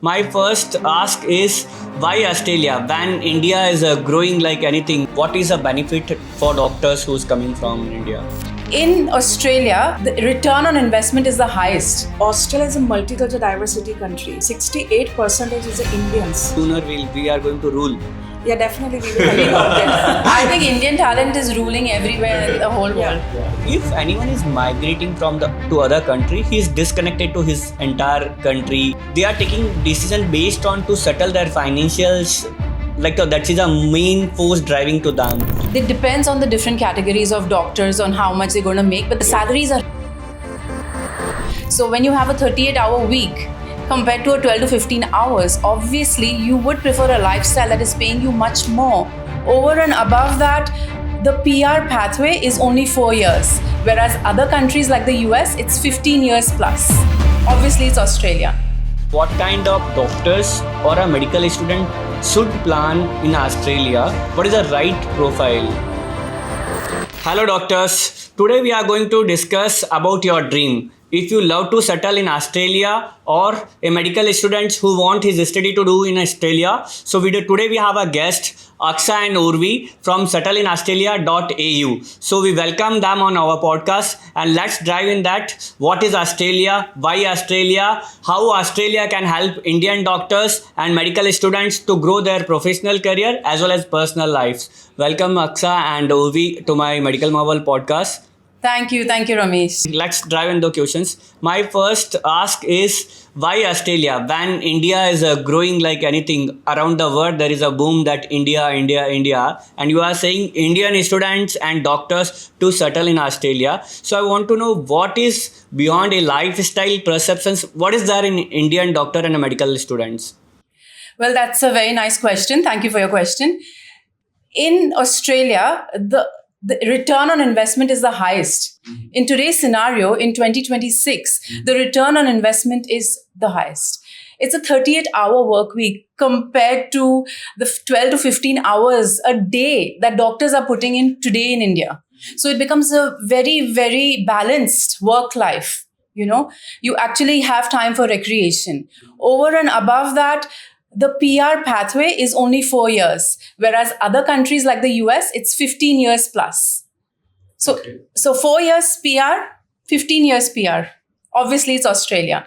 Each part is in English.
My first ask is why Australia? When India is growing like anything, what is the benefit for doctors who's coming from India? In Australia, the return on investment is the highest. Australia is a multicultural diversity country. 68% is the Indians. Sooner we are going to rule. Yeah, definitely we will help out there. I think Indian talent is ruling everywhere in the whole world. If anyone is migrating from to other country, he is disconnected to his entire country. They are taking decision based on to settle their financials. That is a main force driving to them. It depends on the different categories of doctors on how much they're going to make, but the salaries are. So when you have a 38-hour week compared to a 12 to 15 hours, obviously you would prefer a lifestyle that is paying you much more. Over and above that, the PR pathway is only 4 years, whereas other countries like the US, it's 15 years plus. Obviously, it's Australia. What kind of doctors or a medical student should plan in Australia? What is the right profile? Hello doctors, today we are going to discuss about your dream. If you love to settle in Australia or a medical student who want his study to do in Australia, so today we have a guest Aksha and Urvi from settleinaaustralia.au. So we welcome them on our podcast and let's dive in that. What is Australia? Why Australia? How Australia can help Indian doctors and medical students to grow their professional career as well as personal lives. Welcome Aksha and Urvi to my Medical Marvel podcast. Thank you, Ramesh. Let's dive into questions. My first ask is why Australia? When India is growing like anything around the world, there is a boom that India, and you are saying Indian students and doctors to settle in Australia. So I want to know what is beyond a lifestyle perceptions. What is there in Indian doctor and medical students? Well, that's a very nice question. Thank you for your question. In Australia, the return on investment is the highest. In today's scenario, in 2026, the return on investment is the highest. It's a 38-hour work week compared to the 12 to 15 hours a day that doctors are putting in today in India. So it becomes a very, very balanced work life. You actually have time for recreation. Over and above that, the PR pathway is only 4 years, whereas other countries like the US, it's 15 years plus. So 4 years PR, 15 years PR. Obviously, it's Australia.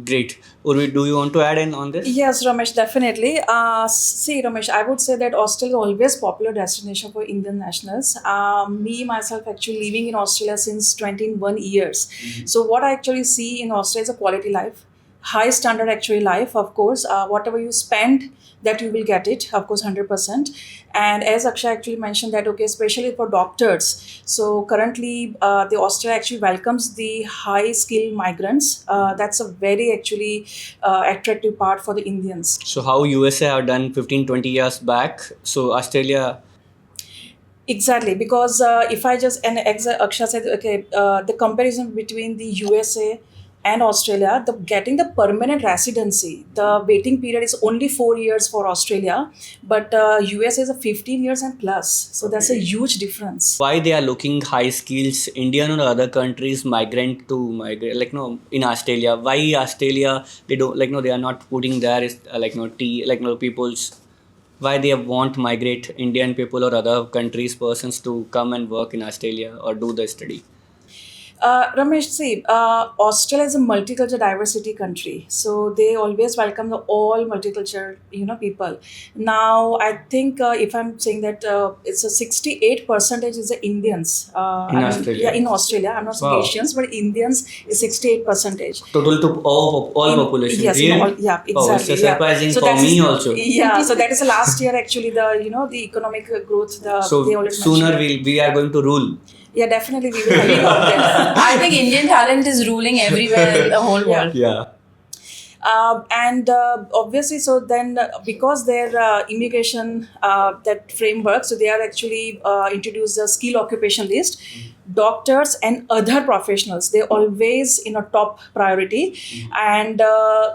Great. Urvi, do you want to add in on this? Yes, Ramesh, definitely. See, Ramesh, I would say that Australia is always popular destination for Indian nationals. Myself, actually living in Australia since 21 years. So what I actually see in Australia is a quality life. High standard actually life, of course. Whatever you spend, that you will get it, of course, 100%. And as Akshay actually mentioned that, okay, especially for doctors. So currently, the Australia actually welcomes the high skilled migrants. That's a very actually attractive part for the Indians. So how USA have done 15-20 years back, so Australia. Exactly, because if I just, and Akshay said, okay, the comparison between the USA and Australia, getting the permanent residency, the waiting period is only 4 years for Australia, but US is a 15 years and plus. So that's a huge difference. Why they are looking high skills Indian or other countries migrate in Australia? Why Australia they don't they are not putting there is people's. Why they want migrate Indian people or other countries persons to come and work in Australia or do the study? Ramesh, see, Australia is a multicultural diversity country, so they always welcome all multicultural, people. Now, I think if I'm saying that it's a 68% is the Indians in Australia. I'm not saying Asians, but Indians is 68%. Total to all population. Yes, really? Exactly. It's surprising for me also. Yeah, so that is the last year actually the economic growth. So sooner we are going to rule. Yeah, definitely we will help out there. I think Indian talent is ruling everywhere in the whole world. Yeah. And obviously, so then because their immigration, that framework, so they are actually introduced the skill occupation list. Doctors and other professionals, they always in a top priority. And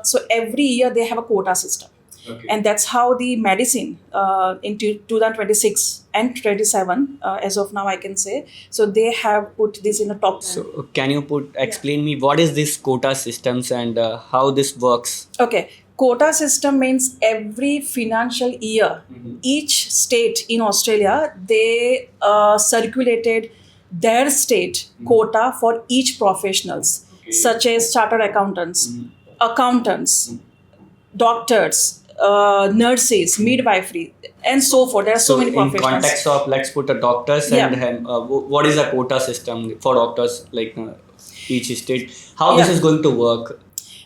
so every year they have a quota system. Okay. And that's how the medicine in 2026 and 27 as of now I can say. So they have put this in a top. So can you explain me what is this quota systems and how this works? Okay. Quota system means every financial year, each state in Australia, they circulated their state quota for each professionals, such as chartered accountants, accountants, doctors, nurses, midwifery, and so forth. There are so many in professions. context of, let's put a doctors and Yeah. what is a quota system for doctors, like each state, how this Yeah. is going to work?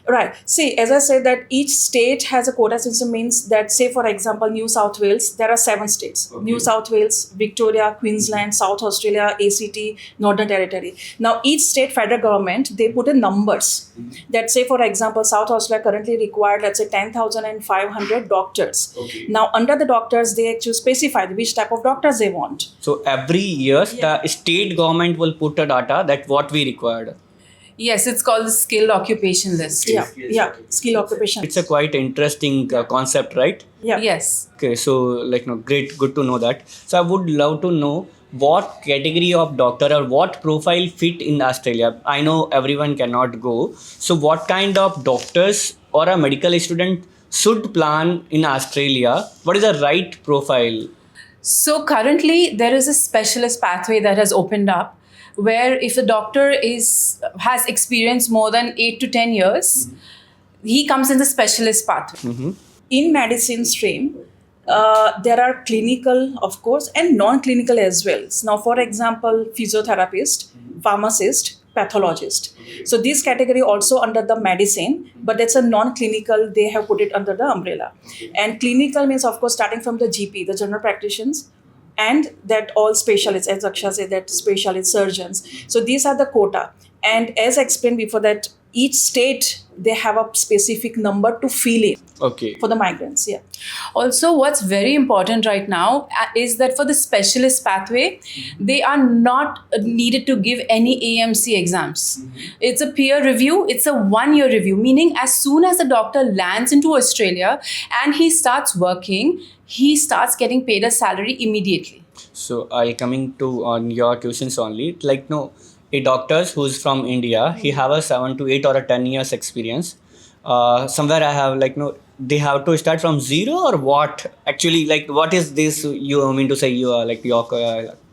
Right. See, as I said, that each state has a quota system means that, say, for example, New South Wales, there are 7 states. Okay. New South Wales, Victoria, Queensland, South Australia, ACT, Northern Territory. Now, each state federal government, they put in numbers. That, say, for example, South Australia currently required, let's say, 10,500 doctors. Okay. Now, under the doctors, they actually specify which type of doctors they want. So every year Yeah. the state government will put a data that what we required. Yes, it's called the skilled occupation list. Yeah, yeah, skill occupation. It's a quite interesting concept, right? Yeah. Yes. Okay, so like no, great, good to know that. So I would love to know what category of doctor or what profile fit in Australia. I know everyone cannot go. So what kind of doctors or a medical student should plan in Australia? What is the right profile? So currently there is a specialist pathway that has opened up where if the doctor has experience more than 8 to 10 years, he comes in the specialist pathway. In medicine stream, there are clinical, of course, and non-clinical as well. Now, for example, physiotherapist, pharmacist, pathologist. So this category also under the medicine, but that's a non-clinical, they have put it under the umbrella. And clinical means, of course, starting from the GP, the general practitioners, and that all specialists, as Aksha said, that specialist surgeons. So these are the quota. And as explained before, that each state, they have a specific number to fill in Okay. for the migrants. Yeah. Also, what's very important right now is that for the specialist pathway, they are not needed to give any AMC exams. It's a peer review, it's a 1-year review, meaning as soon as the doctor lands into Australia and he starts working, he starts getting paid a salary immediately. So I'll coming to on your questions only. Like no, a doctor who's from India, he have a 7 to 8 or a 10 years experience. Somewhere I have like no, they have to start from zero or what? Actually, like what is this? You mean to say you are like your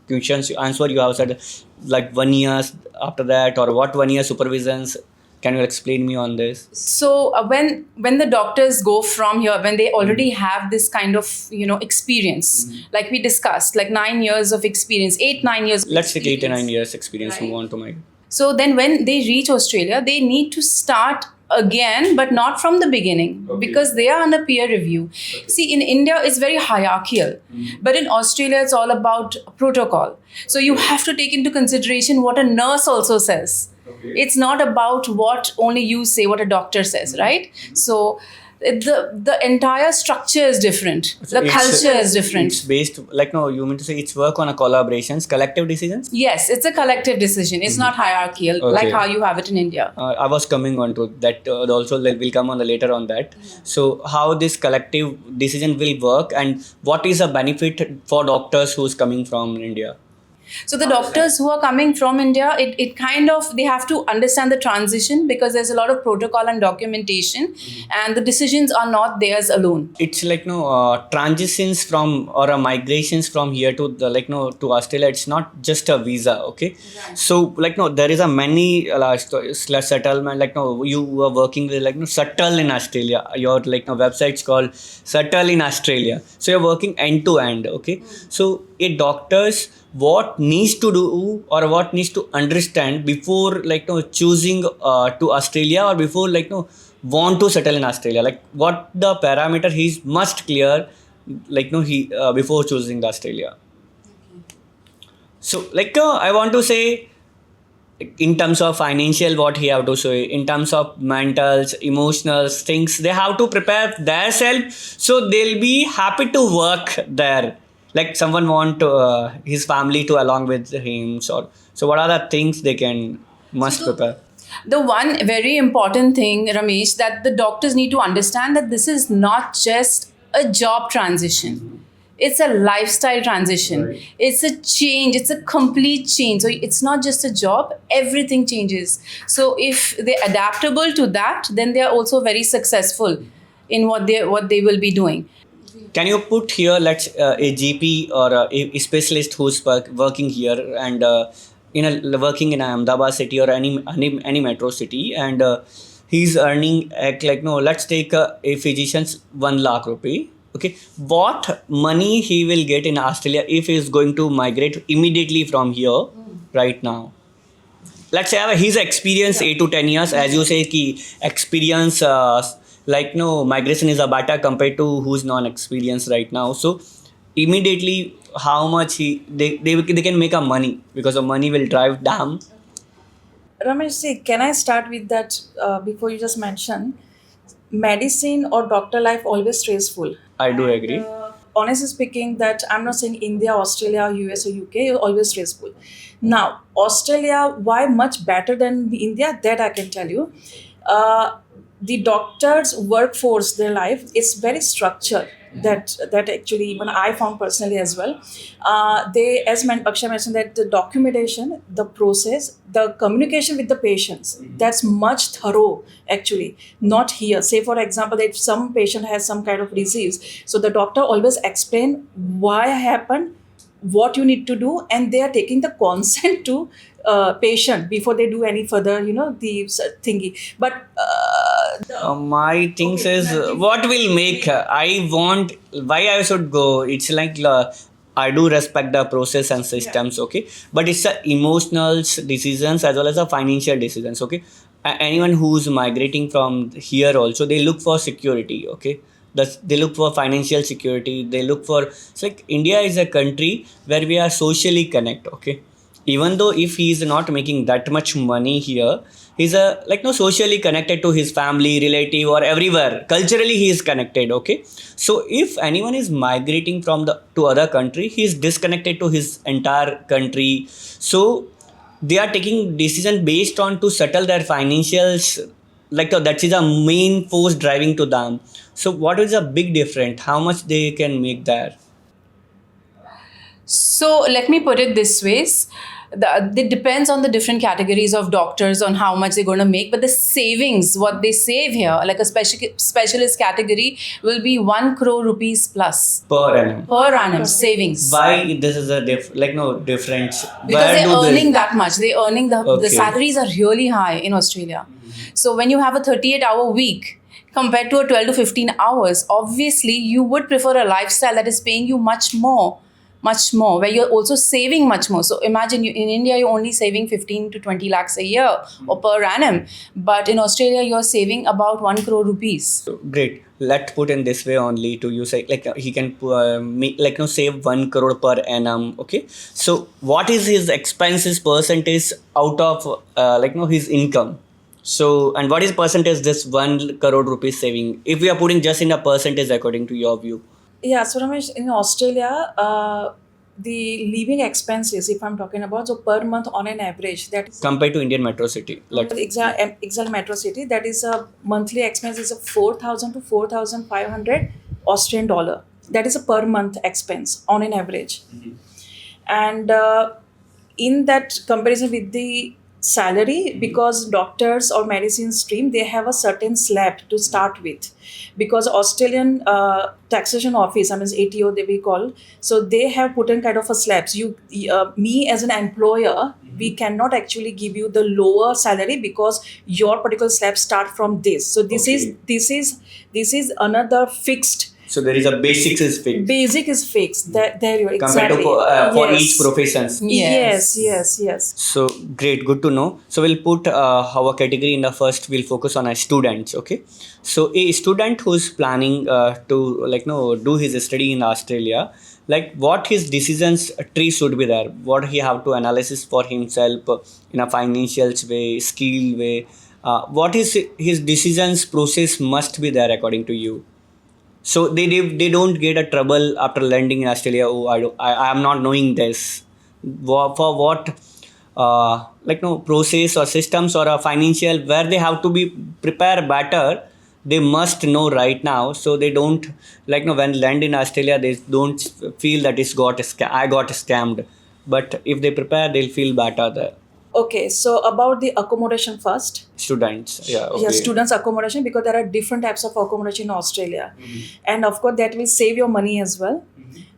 questions answer? You have said like 1 year after that or what 1 year supervisions? Can you explain me on this? So when the doctors go from here, when they already have this kind of experience, like we discussed, like 9 years of experience, 8-9 years. of Let's take 8 to 9 experience. years experience who Right. want to migrate. So then when they reach Australia, they need to start again, but not from the beginning, Okay. because they are under peer review. See, in India, it's very hierarchical, but in Australia, it's all about protocol. So you have to take into consideration what a nurse also says. Okay. It's not about what only you say, what a doctor says, right? So the entire structure is different. The It's- culture is different. It's based like no, you mean to say it's work on a collaborations, collective decisions. Yes, it's a collective decision. It's not hierarchical like Okay. how you have it in India. I was coming on to that also. We'll come on the later on that. So how this collective decision will work and what is a benefit for doctors who's coming from India? So the doctors who are coming from India, it kind of, they have to understand the transition because there's a lot of protocol and documentation and the decisions are not theirs alone. It's like no transitions from or a migrations from here to the like no to Australia. It's not just a visa, okay? So like no, there is a many settlement. Like no, you are working with like no Settle in Australia. Your like no website's called Settle in Australia. So you're working end to end, okay? So a doctors what needs to do or what needs to understand before like no choosing to Australia or before like no want to settle in Australia, like what the parameter he's must clear like no he before choosing the Australia. So like I want to say in terms of financial what he have to say, in terms of mentals, emotionals things, they have to prepare themselves so they'll be happy to work there. Like someone want his family to along with him, so what are the things they can must prepare? The one very important thing, Ramesh, that the doctors need to understand that this is not just a job transition. It's a lifestyle transition. Right. It's a change. It's a complete change. So it's not just a job. Everything changes. So if they're adaptable to that, then they are also very successful in what they will be doing. Can you put here, let's a GP or a specialist who's working here and working in Ahmedabad city or any metro city, and he's earning like no, let's take a physician's 1 lakh rupee. Okay, what money he will get in Australia if he is going to migrate immediately from here right now? Let's say his experience 8 to 10 years, as you say, ki experience like no migration is a better compared to who's non-experienced right now. So immediately, how much they can make a money because the money will drive them. Ramesh, see, can I start with that before you just mentioned? Medicine or doctor life always stressful. I do agree. Honestly speaking, that I'm not saying India, Australia, US, or UK is always stressful. Now, Australia, why much better than India? That I can tell you. The doctors' workforce, their life is very structured. That actually even I found personally as well. They, as Aksha mentioned, that the documentation, the process, the communication with the patients, that's much thorough actually. Not here. Say for example, if some patient has some kind of disease, so the doctor always explain why happened, what you need to do, and they are taking the consent to patient before they do any further, the thingy. But My thing says what will make I want why I should go. It's like I do respect the process and systems, okay, but it's the emotional decisions as well as the financial decisions, okay. Anyone who's migrating from here also they look for security, okay. They look for financial security. They look for it's like India is a country where we are socially connect, okay. Even though if he is not making that much money here, he's a like no socially connected to his family, relative, or everywhere. Culturally, he is connected. Okay, so if anyone is migrating from the to other country, he is disconnected to his entire country. So they are taking decision based on to settle their financials. Like that is a main force driving to them. So what is a big difference? How much they can make there? So let me put it this way. It depends on the different categories of doctors on how much they're going to make, but the savings, what they save here, like a specialist category, will be 1 crore rupees plus Per annum. per annum savings. Why this is a no difference? Because they're do earning that much. They're earning the Okay. salaries are really high in Australia. So when you have a 38-hour week compared to a 12 to 15 hours, obviously you would prefer a lifestyle that is paying you much more, where you're also saving much more. So imagine in India, you're only saving 15 to 20 lakhs a year or per annum. But in Australia, you're saving about 1 crore rupees. Great. Let's put in this way only to use like he can make like save 1 crore per annum. Okay. So what is his expenses percentage out of his income? So and what is percentage this 1 crore rupees saving? If we are putting just in a percentage according to your view. yeah, so Ramesh, in Australia, the living expenses, if I'm talking about, so per month on an average, that is Compared to Indian metro city. Like exact metro city, that is a monthly expense is of 4,000 to 4,500 Australian dollar. That is a per month expense on an average. And in that comparison with the salary, because doctors or medicine stream, they have a certain slab to start with, because Australian taxation office, I mean ATO they we call, so they have put in kind of a slabs. Me as an employer, we cannot actually give you the lower salary because your particular slab start from this. So this is another fixed. so there is a basics is fixed. Basic is fixed. There you are, Compared exactly. to for Yes. each professions. Yes. So great, good to know. So we'll put our category in the first. We'll focus on students. Okay. So a student who's planning to do his study in Australia, like what his decisions tree should be there. What he have to analysis for himself in a financial way, skill way. What is his decisions process must be there according to you. So they don't get a trouble after landing in Australia. Oh, I am not knowing this. For what process or systems or a financial where they have to be prepare better. They must know right now, so they don't when land in Australia they don't feel that I got scammed. But if they prepare, they'll feel better there. Okay, so about the accommodation first. Students, yeah, okay. Yeah, students accommodation, because there are different types of accommodation in Australia, and of course that will save your money as well.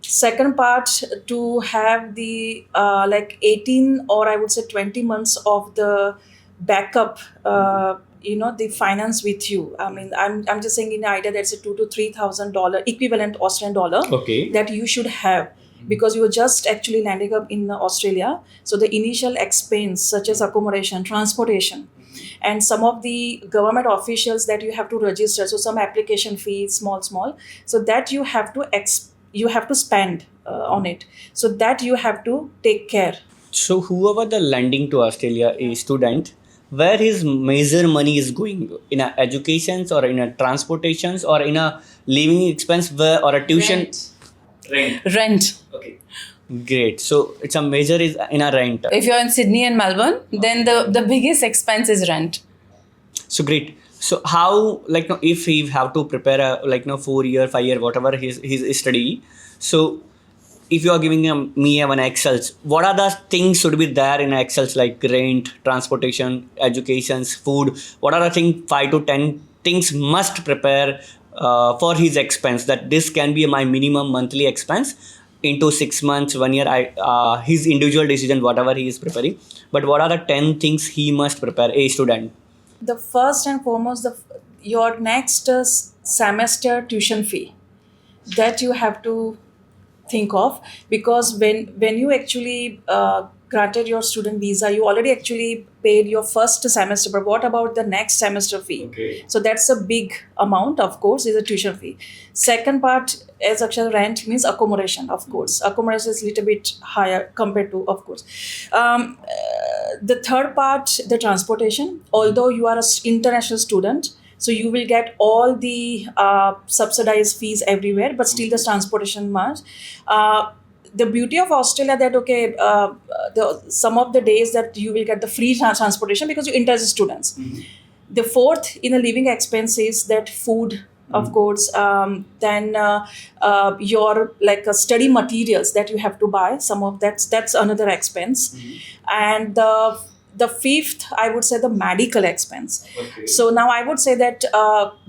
Second part, to have the like 18 or I would say 20 months of the backup, the finance with you. I mean, I'm just saying in the idea that's a $2,000 to $3,000 equivalent Australian dollar Okay. that you should have, because you are just actually landing up in Australia. So the initial expense, such as accommodation, transportation, and some of the government officials that you have to register, so some application fees, small, so that you have to you have to spend on it, so that you have to take care. So whoever the landing to Australia is student, where his major money is going in a educations or in a transportations or in a living expense where, or a tuition. Rent. Okay. Great. So it's a major is in a rent. If you're in Sydney and Melbourne, then the biggest expense is rent. So great. So how, like, no, if he have to prepare a, like, no, 4 year, 5 year, whatever his study. So if you are giving me an Excels, what are the things should be there in Excels, like rent, transportation, educations, food? What are the things, 5 to 10 things must prepare for his expense, that this can be my minimum monthly expense into 6 months, 1 year, his individual decision, whatever he is preparing. But what are the 10 things he must prepare, a student? The first and foremost, your next semester tuition fee that you have to think of, because when you actually granted your student visa, you already actually paid your first semester, but what about the next semester fee? Okay. So that's a big amount, of course, is a tuition fee. Second part, as Aksha, rent means accommodation, of course. Accommodation is a little bit higher compared to, of course. The third part, the transportation, although you are an international student, so you will get all the subsidized fees everywhere, but still the transportation must. The beauty of Australia that, okay, some of the days that you will get the free transportation because you're international students. The fourth in the living expense is that food, of course. Then your like study materials that you have to buy. Some of that's another expense, and the fifth, I would say, the medical expense. Okay. So now I would say that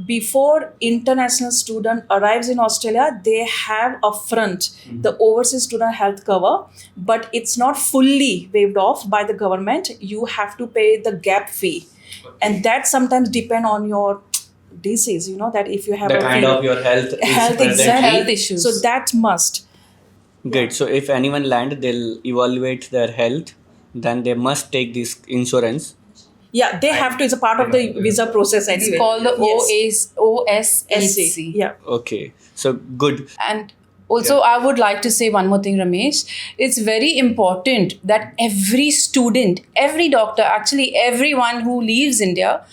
before international student arrives in Australia, they have upfront the overseas student health cover, but it's not fully waived off by the government. You have to pay the gap fee, and that sometimes depend on your disease. You know that if you have The a kind of your health is exactly, presently. Health issues. so that must. Great. So if anyone land, they'll evaluate their health. Then they must take this insurance. Yeah, they have to. It's a part of the visa process anyway. It's called the Yes. OSHC. Yeah. Okay. So good. And also, I would like to say one more thing, Ramesh. It's very important that every student, every doctor, actually everyone who leaves India,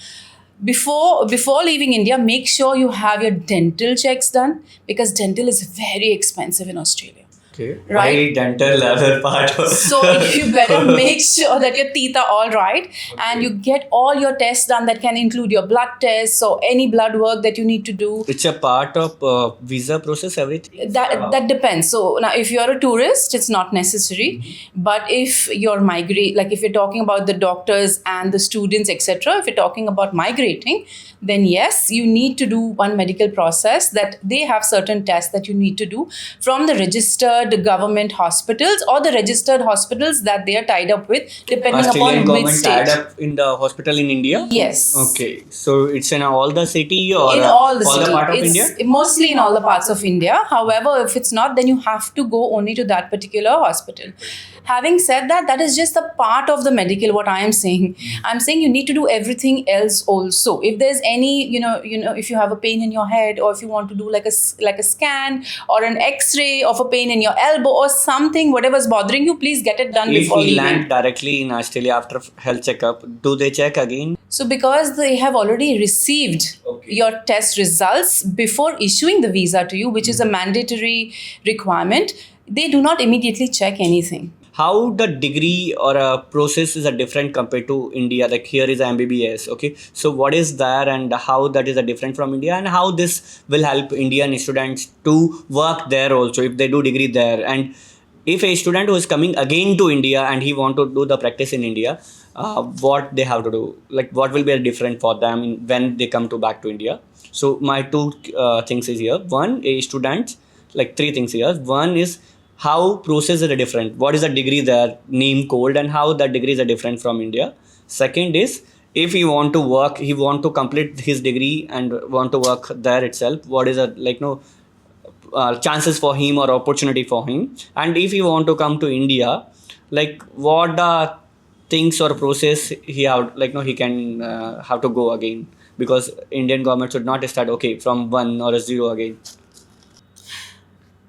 before leaving India, make sure you have your dental checks done, because dental is very expensive in Australia. Okay. Right. Dental other part. So you better make sure that your teeth are all right, and you get all your tests done. That can include your blood tests or any blood work that you need to do. It's a part of visa process, everything. That depends. So now, if you're a tourist, it's not necessary. But if you're like if you're talking about the doctors and the students, etc., if you're talking about migrating, then yes, you need to do one medical process, that they have certain tests that you need to do from the registered government hospitals or the registered hospitals that they are tied up with, depending Australian upon which government state. tied up in the hospital in India? Yes. Okay. So it's in all the city or In all the city. part of It's India? mostly in all the parts of India. However, if it's not, then you have to go only to that particular hospital. Having said that, that is just a part of the medical, what I am saying. I'm saying you need to do everything else also. If there's any, if you have a pain in your head, or if you want to do like a scan or an X-ray of a pain in your elbow or something, whatever's bothering you, please get it done If before we leaving. land directly in Australia after health checkup, do they check again? So because they have already received your test results before issuing the visa to you, which is a mandatory requirement, they do not immediately check anything. How the degree or a process is a different compared to India? Like here is a MBBS. Okay. So what is there and how that is a different from India, and how this will help Indian students to work there also if they do degree there? And if a student who is coming again to India and he want to do the practice in India, what they have to do, like what will be different for them when they come to back to India. So my two things is here. One, a student, like three things here. One is how processes are different. What is the degree there, name code, and how the degrees are different from India. Second is if he want to work, he want to complete his degree and want to work there itself. What is a like no chances for him or opportunity for him, and if he want to come to India, like what the things or process he have like no he can have to go again, because Indian government should not start okay from one or a zero again.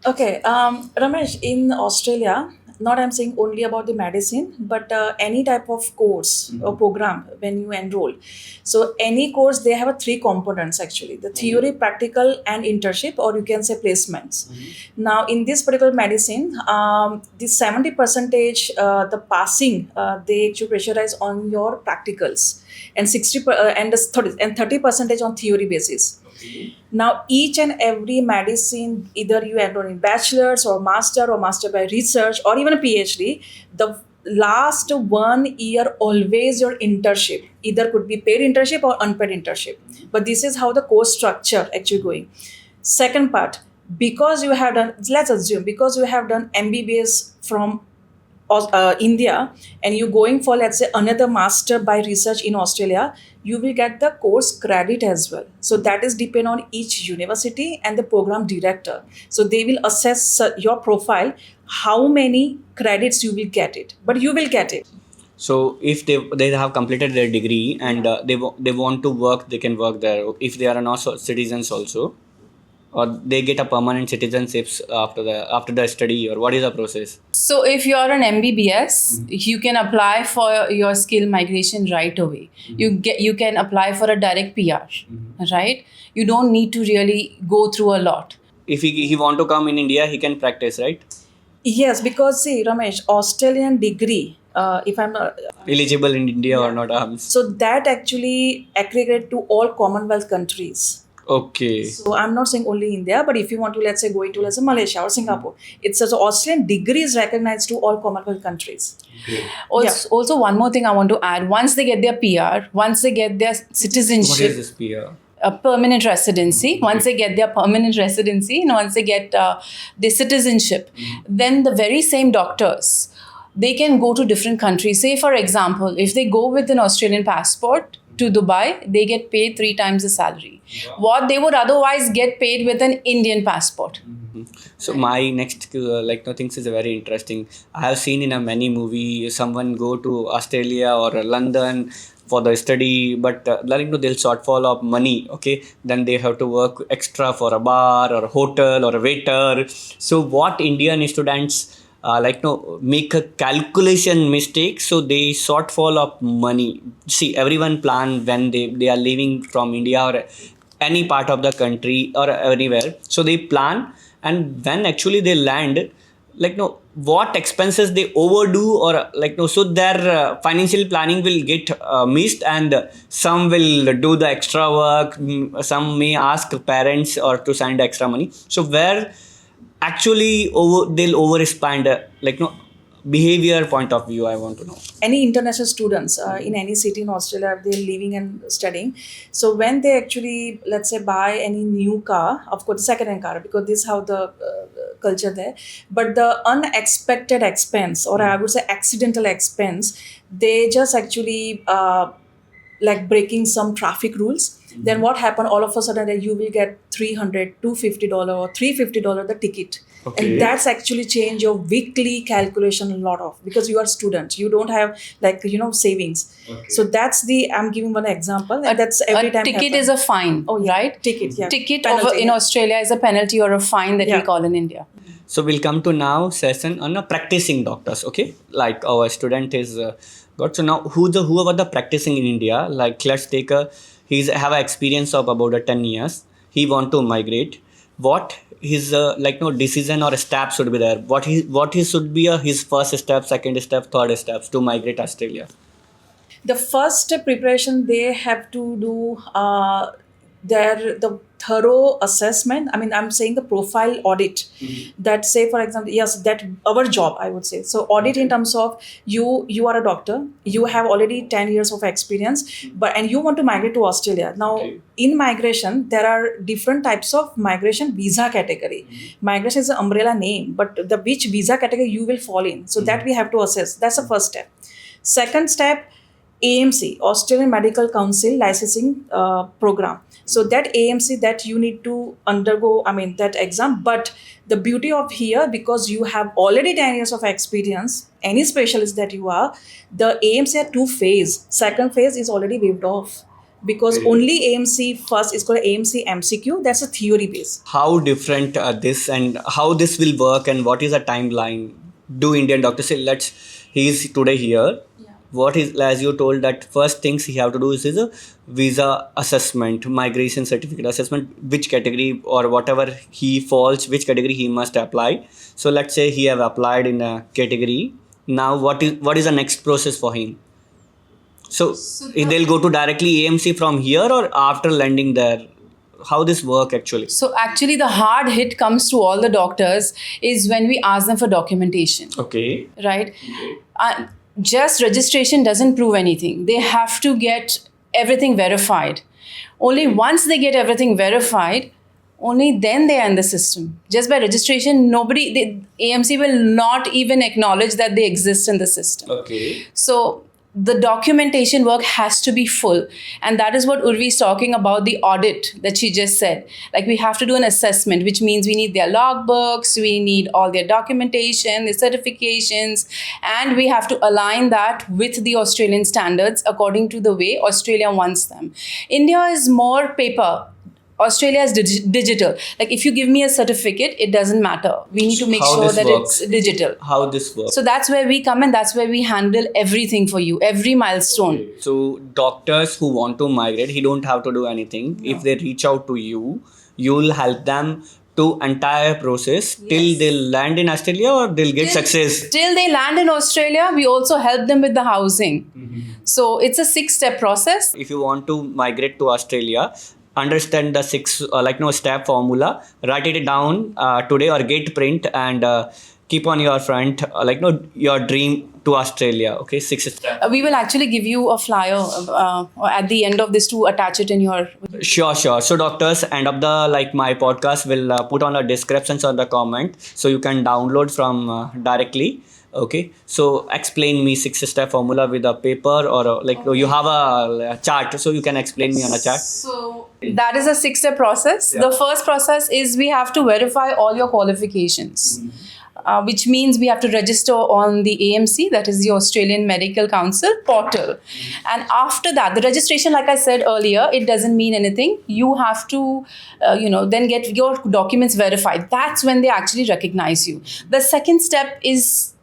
Okay, Ramesh, in Australia, not I'm saying only about the medicine, but any type of course or program when you enroll. So any course, they have a three components actually: the theory, practical, and internship, or you can say placements. Now, in this particular medicine, the 70 percentage, the passing, they actually pressurize on your practicals, and 30 percentage on theory basis. Now, each and every medicine, either you enroll in bachelor's or master by research or even a PhD, the last 1 year always your internship, either could be paid internship or unpaid internship. But this is how the course structure actually going. Second part, because you have done, let's assume, because you have done MBBS from India, and you're going for, let's say, another master by research in Australia, you will get the course credit as well. So that is depend on each university and the program director. So they will assess your profile, how many credits you will get it, but you will get it. So if they have completed their degree and they want to work, they can work there. If they are not citizens also, or they get a permanent citizenships after the study, or what is the process? So if you're an MBBS, you can apply for your skill migration right away. You can apply for a direct PR, right? You don't need to really go through a lot. If he want to come in India, he can practice, right? Yes, because see, Ramesh, Australian degree, if I'm Eligible in India or not? so that actually aggregate to all Commonwealth countries. Okay. So I'm not saying only India, but if you want to, let's say, go into, let's say, Malaysia or Singapore, it's also Australian degree is recognized to all Commonwealth countries. Okay. Also, one more thing I want to add: once they get their PR, once they get their What citizenship, is this PR? a permanent residency, once they get their permanent residency, and once they get their citizenship, then the very same doctors, they can go to different countries. Say, for example, if they go with an Australian passport to Dubai, they get paid 3 times the salary. What they would otherwise get paid with an Indian passport. So my next things is very interesting. I have seen in a many movie someone go to Australia or London for the study, but they'll shortfall of money. Okay, then they have to work extra for a bar or a hotel or a waiter. So what Indian students make a calculation mistake, so they shortfall of money. See, everyone plan when they are leaving from India or any part of the country or anywhere, so they plan, and when actually they land, what expenses they overdo, or so their financial planning will get missed, and some will do the extra work, some may ask parents or to send extra money, so where actually they'll overspend, behavior point of view I want to know. Any international students in any city in Australia, they're living and studying. So when they actually, let's say, buy any new car, of course, second-hand car, because this is how the culture there. But the unexpected expense, or I would say accidental expense, they just actually breaking some traffic rules. Then what happened? All of a sudden, that you will get $300, $250, or $350 the ticket. Okay. And that's actually change your weekly calculation a lot of, because you are student, you don't have savings. Okay. So that's I'm giving one example, and that's every time. Ticket happen. is a fine, Oh, yeah. right? Ticket, yeah. Ticket Penalty, in yeah. Australia is a penalty or a fine that we Yeah. call in India. So we'll come to now session on practicing doctors. Okay, like our student is got. So now who are the practicing in India? Like let's take he's have an experience of about 10 years. He want to migrate. What his decision or step should be there? What he should be his first step, second step, third steps to migrate Australia? The first preparation they have to do, the thorough assessment. I mean, I'm saying the profile audit. That, say for example, yes, that our job, I would say. So audit in terms of you are a doctor, you have already 10 years of experience, but and you want to migrate to Australia. Now, in migration, there are different types of migration visa category. Migration is an umbrella name, but the which visa category you will fall in. So that we have to assess. That's the first step. Second step, AMC, Australian Medical Council licensing program. So that AMC that you need to undergo, I mean, that exam. But the beauty of here, because you have already 10 years of experience, any specialist that you are, the AMC are two phase. Second phase is already waived off. Because only AMC first is called AMC MCQ. That's a theory base. How different this and how this will work and what is the timeline? Do Indian doctors say, he's today here. What is, as you told, that first things he have to do is a visa assessment, migration certificate assessment, which category or whatever he falls, which category he must apply. So let's say he have applied in a category. Now what is the next process for him? So they'll go to directly AMC from here or after landing there? How this work actually? So actually the hard hit comes to all the doctors is when we ask them for documentation. Okay. Right? Just registration doesn't prove anything. They have to get everything verified. Only once they get everything verified, only then they are in the system. Just by registration, AMC will not even acknowledge that they exist in the system. Okay. So the documentation work has to be full. And that is what Urvi is talking about, the audit that she just said. Like we have to do an assessment, which means we need their logbooks, we need all their documentation, their certifications, and we have to align that with the Australian standards according to the way Australia wants them. India is more paper. Australia is digital. Like if you give me a certificate, it doesn't matter. We need to make sure that it's digital. How this works? So that's where we come and that's where we handle everything for you, every milestone. Okay. So doctors who want to migrate, he don't have to do anything. No. If they reach out to you, you'll help them to entire process till they'll land in Australia or they'll get success. Till they land in Australia, we also help them with the housing. So it's a 6-step process. If you want to migrate to Australia, understand the 6 step formula, write it down today or get print and keep on your front your dream to Australia. Okay, 6 steps. We will actually give you a flyer at the end of this to attach it in your. Sure. So doctors, end of the my podcast will put on the descriptions or the comment so you can download from directly. Okay, so explain me 6-step formula with a paper or you have a chart, so you can explain me on a chart. So that is a 6-step process. The first process is we have to verify all your qualifications. Which means we have to register on the AMC, that is the Australian Medical Council portal. And after that, the registration, like I said earlier, it doesn't mean anything. You have to, then get your documents verified. That's when they actually recognize you. The second step is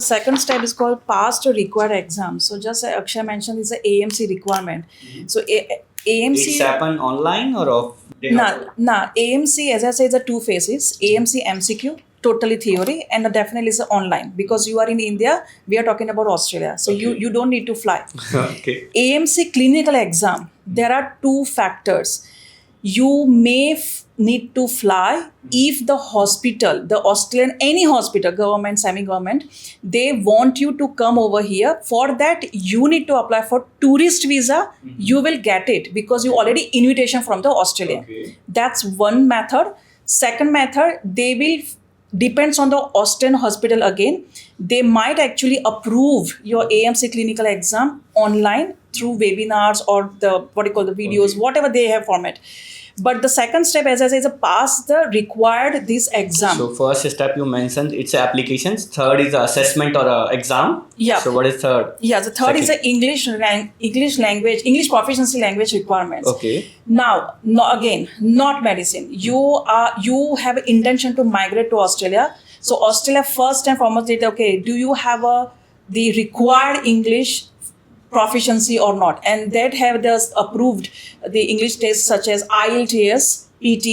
called passed or required exam. So just Aksha mentioned, is an AMC requirement. So AMC. It's happen online or off? AMC, as I say, is a 2 phases. AMC MCQ. Totally theory, and definitely is online because you are in India. We are talking about Australia, so you don't need to fly. Okay. AMC clinical exam. There are 2 factors. You may need to fly if the hospital, the Australian, any hospital, government, semi-government, they want you to come over here. For that, you need to apply for tourist visa. You will get it because you already invitation from the Australian. Okay. That's one method. Second method, they will. Depends on the Australian hospital again. They might actually approve your AMC clinical exam online through webinars or the videos, whatever they have format. But the second step, as I say, is a pass the required this exam. So first step you mentioned, it's applications. Third is assessment or exam. Yeah. So what is third? Yeah, the third is the English proficiency language requirements. Okay. Now, not medicine. You have intention to migrate to Australia. So Australia first and foremost, do you have the required English proficiency or not? And that have just approved the English tests such as IELTS, ET,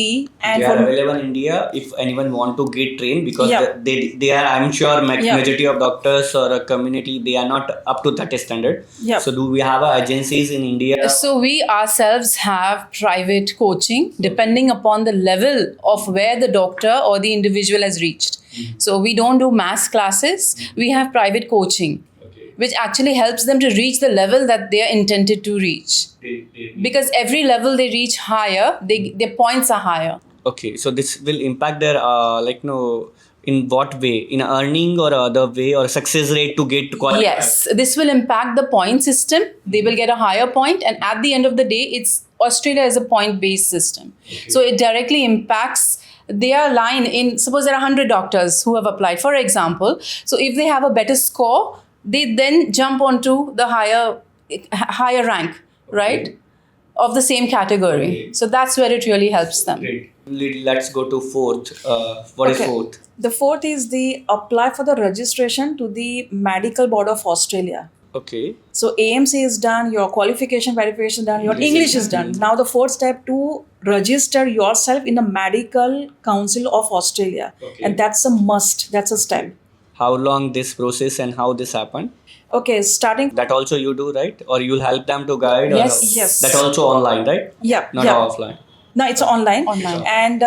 and They are available in India if anyone want to get trained, because they are, I'm sure, majority of doctors or a community, they are not up to that standard. So do we have agencies in India? So we ourselves have private coaching depending upon the level of where the doctor or the individual has reached. So we don't do mass classes, we have private coaching, which actually helps them to reach the level that they are intended to reach. Because every level they reach higher, their points are higher. Okay, so this will impact their in what way? In earning or other way, or success rate to get qualified? Yes, this will impact the point system. They will get a higher point, and at the end of the day, Australia is a point-based system. So it directly impacts their line in, suppose there are 100 doctors who have applied, for example. So if they have a better score, they then jump onto the higher rank, right, of the same category. So that's where it really helps them. Great. Let's go to fourth. What is fourth? The fourth is the apply for the registration to the Medical Board of Australia. Okay. So AMC is done, your qualification verification done, your English is done. Now the fourth step to register yourself in the Medical Council of Australia. And that's a must. That's a step. How long this process and how this happen? Okay, starting. That also you do, right? Or you'll help them to guide? Yes. That also online, right? Yeah. Not offline. No, it's online. Online. And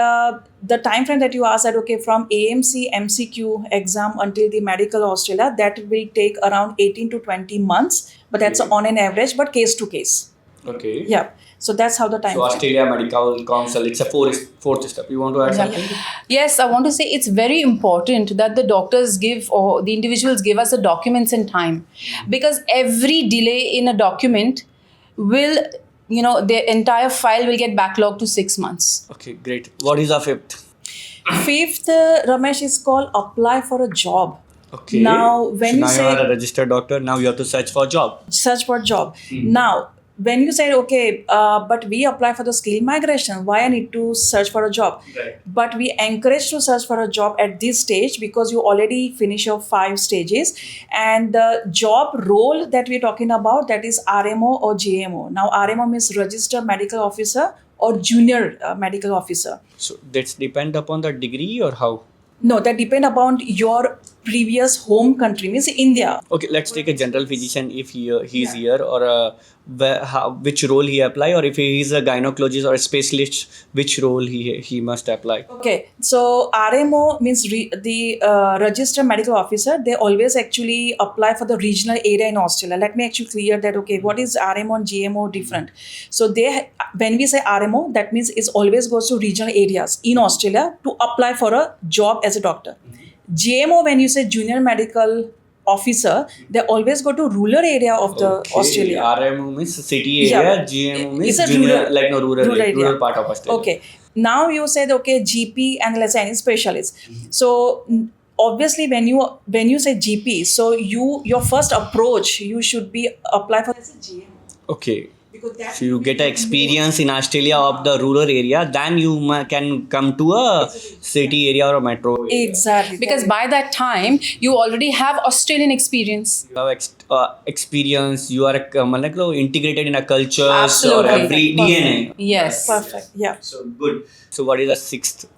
the time frame that you asked, that okay, from AMC MCQ exam until the Medical Australia, that will take around 18 to 20 months. But that's on an average, but case to case. Okay. Yeah. So that's how the time. So Australia Medical Council, it's a fourth step. You want to add something? Yes, I want to say it's very important that the doctors give, or the individuals give us the documents in time, because every delay in a document will, the entire file will get backlogged to 6 months. Okay, great. What is the fifth? Fifth, Ramesh, is called apply for a job. Okay. Now, when you you are a registered doctor, now you have to search for a job. Search for a job. Now, when you say, okay, but we apply for the skill migration, why I need to search for a job? Right. But we encourage to search for a job at this stage because you already finish your 5 stages. And the job role that we're talking about, that is RMO or JMO. Now, RMO means Registered Medical Officer or Junior Medical Officer. So that's depend upon the degree or how? No, that depend upon your previous home country, means India. Okay, let's take a general physician if he's here, or which role he apply, or if he is a gynecologist or a specialist, which role he must apply. Okay, so RMO means the Registered Medical Officer. They always actually apply for the regional area in Australia. Let me actually clear that. Okay, what is RMO and GMO different? So when we say RMO, that means it always goes to regional areas in Australia to apply for a job as a doctor. GMO, when you say Junior Medical Officer, they always go to rural area of the Australia. RMO means city area, GMO means it's a junior, rural rural part of Australia. Okay. Now you said, okay, GP and let's say any specialist. So obviously when you say GP, so your first approach, you should be apply for GMO. Okay. So you get an experience in Australia of the rural area, then you can come to a city area or a metro area. Exactly. Because by that time, you already have Australian experience. You have experience, you are integrated in a culture, or Absolutely. every DNA. Yes. Perfect. Yeah. So good. So what is the sixth?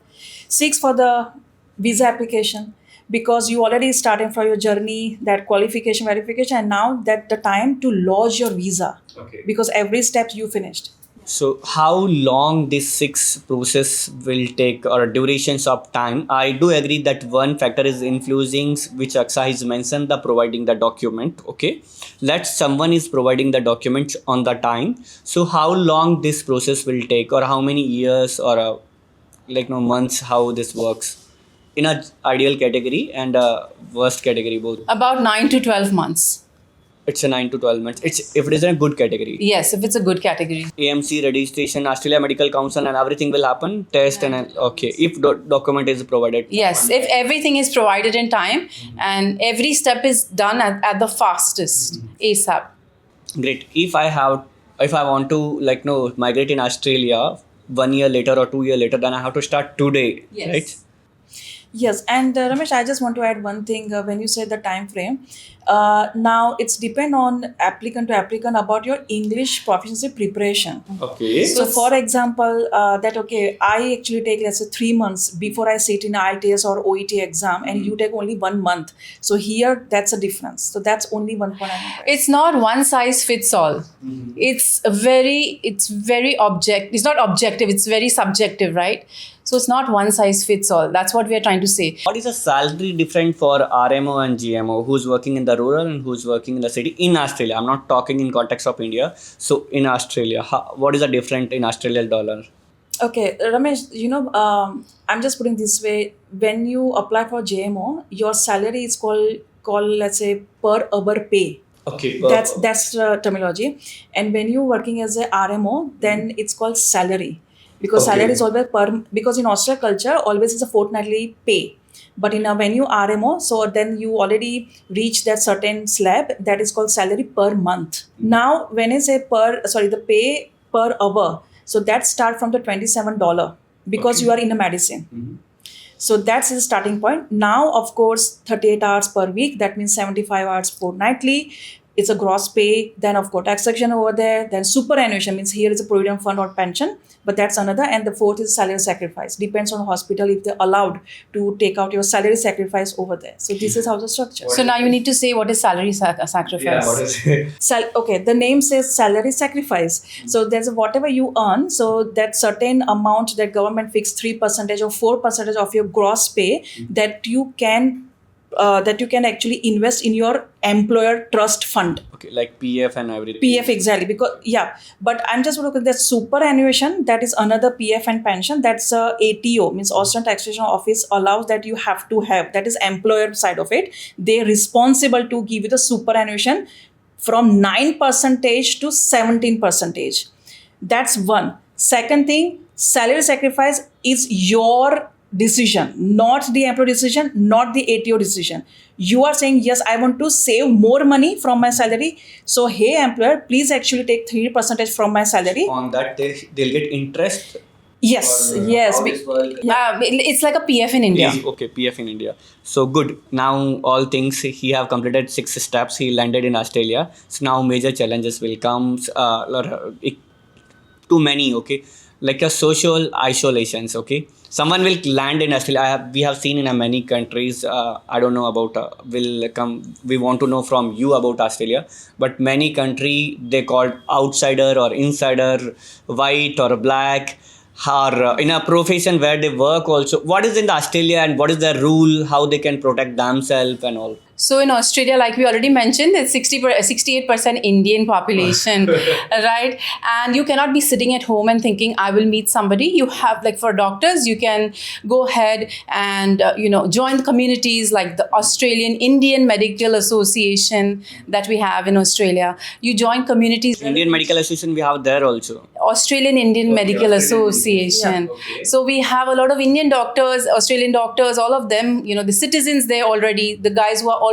6 for the visa application, because you already started for your journey, that qualification verification, and now that the time to lodge your visa. Okay. Because every step you finished. So how long this 6 process will take, or durations of time? I do agree that one factor is influencing, which Aksha has mentioned, the providing the document. Okay, let's someone is providing the document on the time. So how long this process will take, or how many years, or months, how this works in a ideal category and a worst category both? About 9 to 12 months. It's a 9 to 12 months. It's if it is in a good category. Yes, if it's a good category. AMC registration, Australia Medical Council, and everything will happen. Test and okay, if document is provided. Yes, if everything is provided in time and every step is done at the fastest, ASAP. Great. If I want to migrate in Australia 1 year later or 2 year later, then I have to start today, Yes. right? Yes, and Ramesh, I just want to add one thing. When you said the time frame, now it's depend on applicant to applicant about your English proficiency preparation. Okay. So, for example, that okay, I actually take let's say 3 months before I sit in IELTS or OET exam, and you take only 1 month. So here, that's a difference. So that's only one point. It's not one size fits all. It's very object. It's not objective. It's very subjective, right? So it's not one size fits all. That's what we are trying to say. What is the salary different for RMO and GMO? Who's working in the rural and who's working in the city in Australia? I'm not talking in context of India. So in Australia, what is the difference in Australian dollar? Okay, Ramesh, I'm just putting this way. When you apply for JMO, your salary is called let's say per hour pay. Okay. That's terminology. And when you're working as a RMO, then it's called salary, because Okay. salary is always because in Australia culture always is a fortnightly pay. But in a when you RMO, so then you already reach that certain slab that is called salary per month. Now, when I say the pay per hour, so that start from the $27 because Okay. you are in a medicine. So that's the starting point. Now, of course, 38 hours per week, that means 75 hours fortnightly. It's a gross pay. Then, of course, tax section over there. Then superannuation means here is a provident fund or pension, but that's another. And the fourth is salary sacrifice. Depends on the hospital if they're allowed to take out your salary sacrifice over there. So this is how the structure. So now you need to say what is salary sacrifice. Okay, the name says salary sacrifice. So there's whatever you earn, so that certain amount that government fixed 3% or 4% of your gross pay that you can actually invest in your employer trust fund. Okay, like PF and everything. PF, exactly, because but I'm just looking at that superannuation, that is another PF and pension. That's ATO, means Australian Taxation Office allows that you have to have, that is employer side of it. They're responsible to give you the superannuation from 9% to 17%. That's one. Second thing, salary sacrifice is your decision, not the employer decision, not the ATO decision. You are saying, yes, I want to save more money from my salary. So, hey, employer, please actually take 3% from my salary. On that, they'll get interest. Yes, Or, yes. how this work? It's like a PF in India. Okay, PF in India. So good. Now all things, he have completed 6 steps. He landed in Australia. So now major challenges will come. Too many. Okay, like a social isolations. Okay, someone will land in Australia. We have seen in many countries. I don't know about. Will come. We want to know from you about Australia. But many country they called outsider or insider, white or black. Or in a profession where they work also, what is in the Australia and what is the rule, how they can protect themselves and all? So in Australia, like we already mentioned, it's 68% Indian population, right? And you cannot be sitting at home and thinking, I will meet somebody. You have, like for doctors, you can go ahead and, join the communities like the Australian Indian Medical Association that we have in Australia. You join communities. Indian Medical Association we have there also. Australian Indian Medical Association. Yeah. Okay. So we have a lot of Indian doctors, Australian doctors, all of them, the citizens there already, the guys who are already,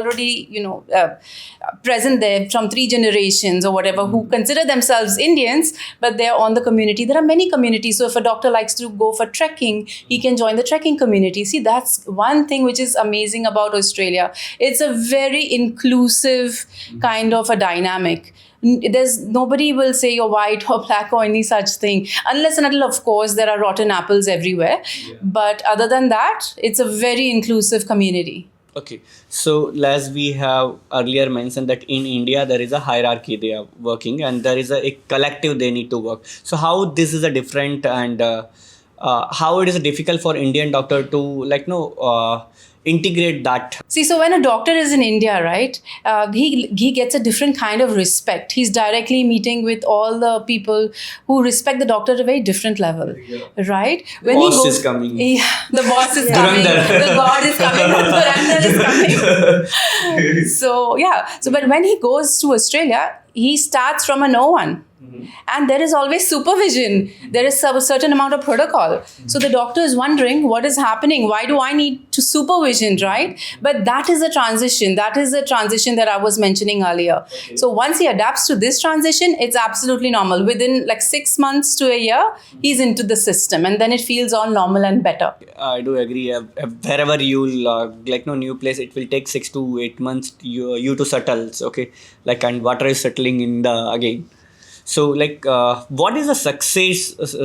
present there from 3 generations or whatever, who consider themselves Indians, but they're on the community. There are many communities. So if a doctor likes to go for trekking, he can join the trekking community. See, that's one thing which is amazing about Australia. It's a very inclusive kind of a dynamic. There's nobody will say you're white or black or any such thing, unless and until, of course, there are rotten apples everywhere. Yeah. But other than that, it's a very inclusive community. Okay, so as we have earlier mentioned that in India there is a hierarchy they are working and there is a collective they need to work. So how this is a different and how it is difficult for Indian doctor to integrate that. See, so when a doctor is in India, right, he gets a different kind of respect. He's directly meeting with all the people who respect the doctor at a very different level, right? When Boss is coming. Yeah, the boss is Yeah. coming. Dhurandhar. The god is coming. The Dhurandhar is coming. So, but when he goes to Australia, he starts from a no one. And there is always supervision. There is a certain amount of protocol. So the doctor is wondering what is happening. Why do I need to supervise vision, right? But that is the transition. That is the transition that I was mentioning earlier. So once he adapts to this transition, it's absolutely normal. Within like 6 months to a year, he's into the system, and then it feels all normal and better. I do agree. Wherever you'll new place, it will take 6 to 8 months you to settle. Okay, like, and water is settling in the again. So, what is the success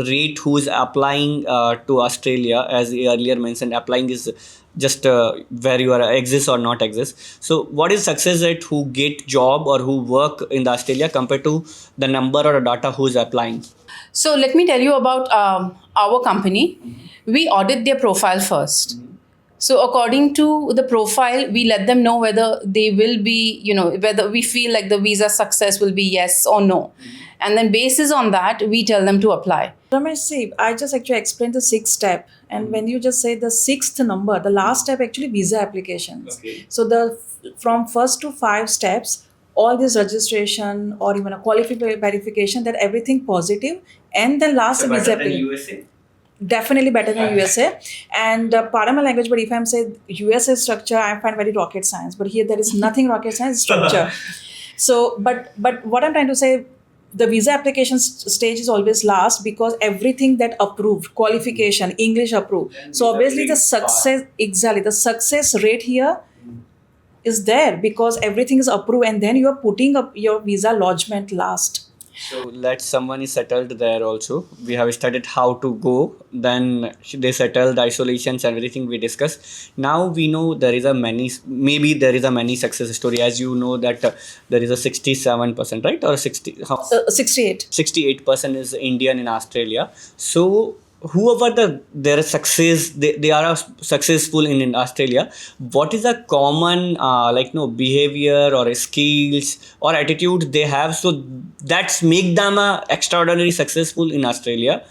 rate who is applying to Australia? As earlier mentioned, applying is just where you are exist or not exist. So, what is success rate who get job or who work in the Australia compared to the number or data who is applying? So let me tell you about our company. We audit their profile first. So according to the profile, we let them know whether they will be, whether we feel like the visa success will be yes or no. And then basis on that, we tell them to apply. Ramesh, see, I just actually explained the sixth step. And when you just say the sixth number, the last step actually visa applications. Okay. So from first to 5 steps, all this registration or even a qualification verification, that everything positive, and then last visa application. USA? Definitely better than USA. And pardon my language, but if I'm saying USA structure, I find very rocket science. But here there is nothing rocket science, structure. So, but what I'm trying to say, the visa application stage is always last because everything that approved, qualification, English approved. So obviously the success rate here is there because everything is approved, and then you are putting up your visa lodgement last. So someone is settled there also. We have studied how to go. Then they settle the isolations and everything we discussed. Now we know there is a many success story. As you know that there is a 67%, right? Or 68. 68% is Indian in Australia. So whoever their success, they are successful in Australia. What is the common behavior or skills or attitude they have? So that's make them extraordinarily successful in Australia.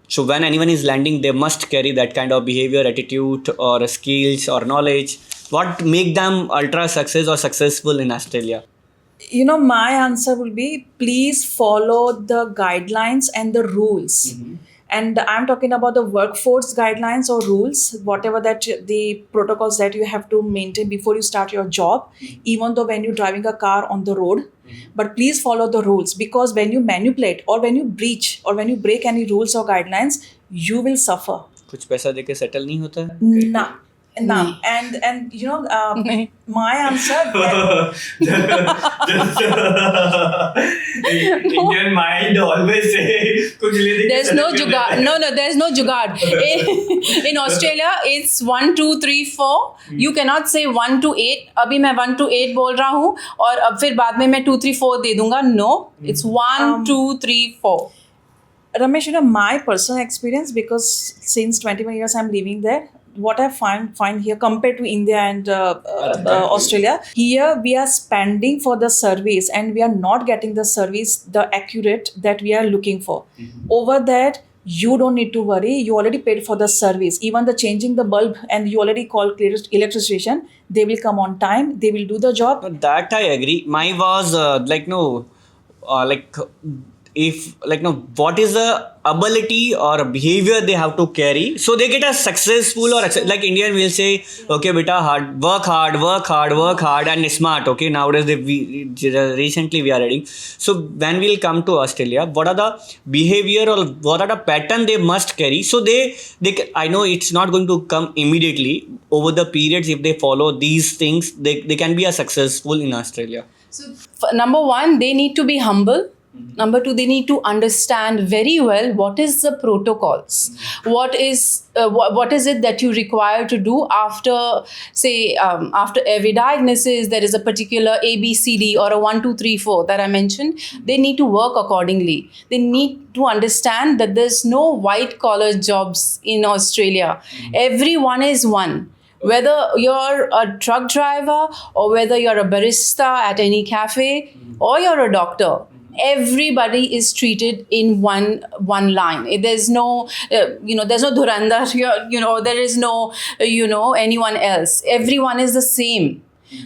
So when anyone is landing, they must carry that kind of behavior, attitude, or skills or knowledge. What make them ultra success or successful in Australia? My answer will be please follow the guidelines and the rules. And I'm talking about the workforce guidelines or rules, whatever that the protocols that you have to maintain before you start your job, even though when you're driving a car on the road. But please follow the rules, because when you manipulate or when you breach or when you break any rules or guidelines, you will suffer. कुछ पैसा देके settle नहीं होता है? Nah. And my answer. Indian mind always say कुछ ले दे. There's no jugaad. No, there's no jugaad. In Australia, it's 1, 2, 3, 4. You cannot say 1 to 8. अभी मैं 1 to 8 बोल रहा हूँ और अब फिर बाद में मैं 2, 3, 4 दे दूँगा. No, it's 1, 2, 3, 4. Ramesh, my personal experience, because since 21 years I'm living there, what I find here compared to India and Australia, here we are spending for the service and we are not getting the service, the accurate that we are looking for. Over that, you don't need to worry. You already paid for the service. Even the changing the bulb, and you already called electrician, they will come on time. They will do the job. That I agree. Mine was what is the ability or behavior they have to carry, so they get a successful or like Indian will say, okay beta, work hard and smart. Okay, nowadays recently we are reading. So when we'll come to Australia, what are the behavior or what are the pattern they must carry? So they I know it's not going to come immediately. Over the periods, if they follow these things, they can be a successful in Australia. So number one, they need to be humble. Number two, they need to understand very well what is the protocols. What is it that you require to do after, say, after every diagnosis, there is a particular A, B, C, D or a 1, 2, 3, 4 that I mentioned. They need to work accordingly. They need to understand that there's no white collar jobs in Australia. Everyone is one. Whether you're a truck driver or whether you're a barista at any cafe or you're a doctor, everybody is treated in one line. There's no, there's no dhurandhar, there is no, anyone else. Everyone is the same.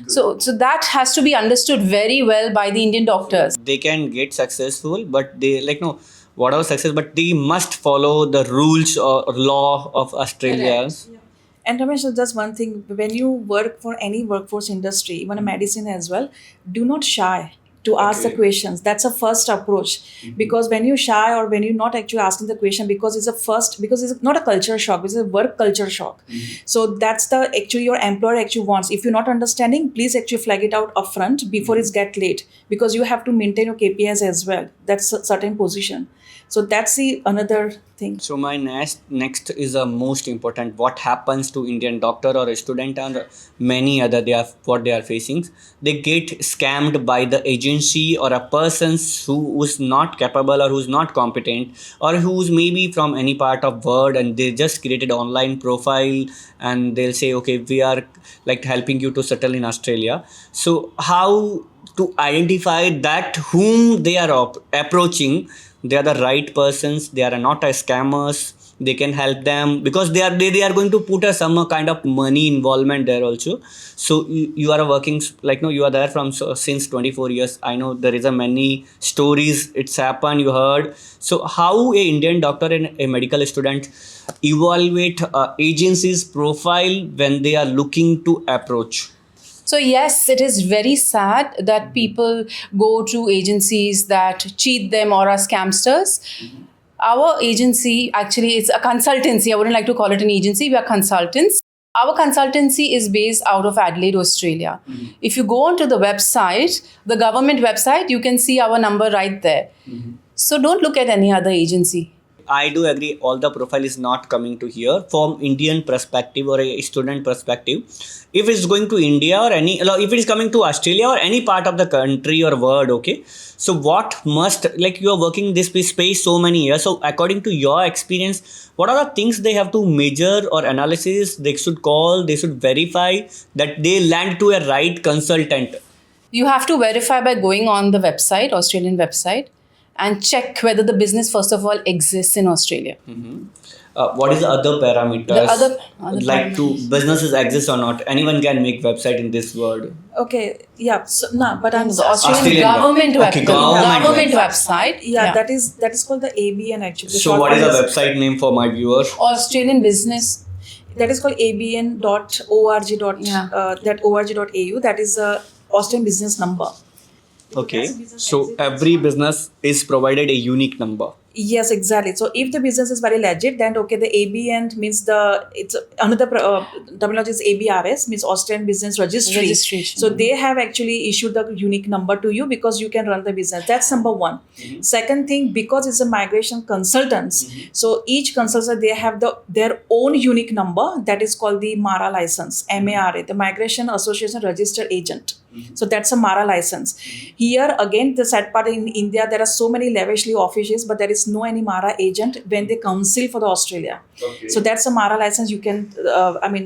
So that has to be understood very well by the Indian doctors. They can get successful, but they whatever success, but they must follow the rules or law of Australia. Yeah. And Ramesh, just one thing, when you work for any workforce industry, even a medicine as well, do not shy to ask the Okay. questions. That's a first approach. Because when you shy or when you're not actually asking the question, because it's not a culture shock, it's a work culture shock. So that's the actually your employer actually wants. If you're not understanding, please actually flag it out upfront before it's get late, because you have to maintain your KPIs as well. That's a certain position. So that's the another thing. So my next is a most important. What happens to Indian doctor or a student and many other they are what they are facing? They get scammed by the agency or a person who's not capable or who's not competent or who's maybe from any part of world, and they just created online profile and they'll say, okay, we are like helping you to settle in Australia. So how to identify that whom they are approaching, they are the right persons, they are not a scammers, they can help them because they are going to put a some kind of money involvement there also. So you are working like no, you are there from since 24 years. I know there is a many stories it's happened you heard. So how a Indian doctor and a medical student evaluate agency's profile when they are looking to approach? So, yes, it is very sad that people go to agencies that cheat them or are scamsters. Our agency, actually, it's a consultancy. I wouldn't like to call it an agency. We are consultants. Our consultancy is based out of Adelaide, Australia. If you go onto the website, the government website, you can see our number right there. So, don't look at any other agency. I do agree all the profile is not coming to here from Indian perspective or a student perspective. If it's going to India or if it is coming to Australia or any part of the country or world, okay. So what must, like you are working this space so many years. So according to your experience, what are the things they have to measure or analysis they should call, they should verify that they land to a right consultant? You have to verify by going on the website, Australian website, and check whether the business, first of all, exists in Australia. What is the other parameters? The other like to businesses exist or not? Anyone can make website in this world. Okay, yeah. So no, but I'm The Australian Australian government, okay, government website. yeah, that is called the ABN actually. The So short what is form the website name for my viewer? Australian business. That is called abn.org. Yeah. .org.au. That is a Austrian business number. Okay. So every business is provided a unique number. Yes, exactly. So if the business is very legit, then okay, the ABN means it's another terminology is ABRS, means Austrian Business Registry. Registration. So they have actually issued the unique number to you because you can run the business. That's number one. Second thing, because it's a migration consultants, so each consultant they have their own unique number that is called the MARA license, MARA, the Migration Association Registered Agent. So that's a MARA license. Here again, the sad part in India, there are so many lavishly offices, but there is no any MARA agent when they counsel for the Australia. Okay. So that's a MARA license you can,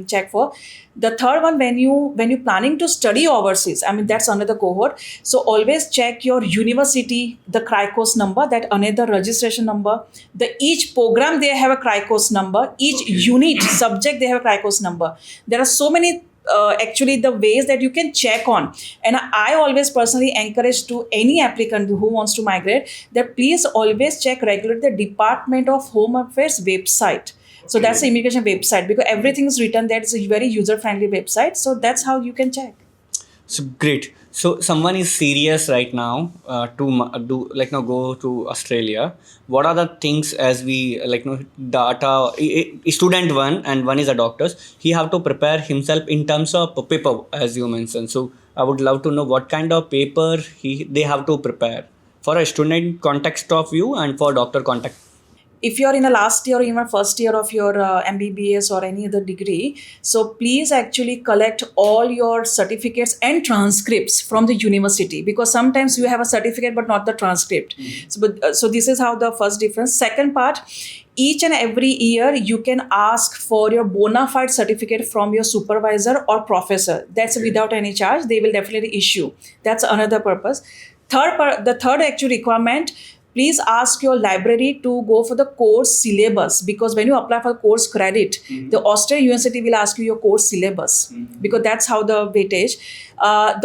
check for. The third one, when you planning to study overseas, that's another cohort. So always check your university, the CRICOS number, that another registration number. Each program they have a CRICOS number. Each unit subject they have a CRICOS number. There are so many. Actually the ways that you can check on, and I always personally encourage to any applicant who wants to migrate that please always check regularly the Department of Home Affairs website. So that's the immigration website, because everything is written there. It's a very user friendly website, so that's how you can check. So great. So someone is serious right now to go to Australia. What are the things as we data student one and one is a doctors. He have to prepare himself in terms of paper as you mentioned. So I would love to know what kind of paper they have to prepare for a student context of view and for doctor context. If you're in a last year or even first year of your MBBS or any other degree, so please actually collect all your certificates and transcripts from the university, because sometimes you have a certificate but not the transcript. So this is how the first difference. Second part, each and every year you can ask for your bona fide certificate from your supervisor or professor. That's without any charge. They will definitely issue. That's another purpose. The third actual requirement, please ask your library to go for the course syllabus, because when you apply for course credit, the Australian university will ask you your course syllabus, because that's how the weightage.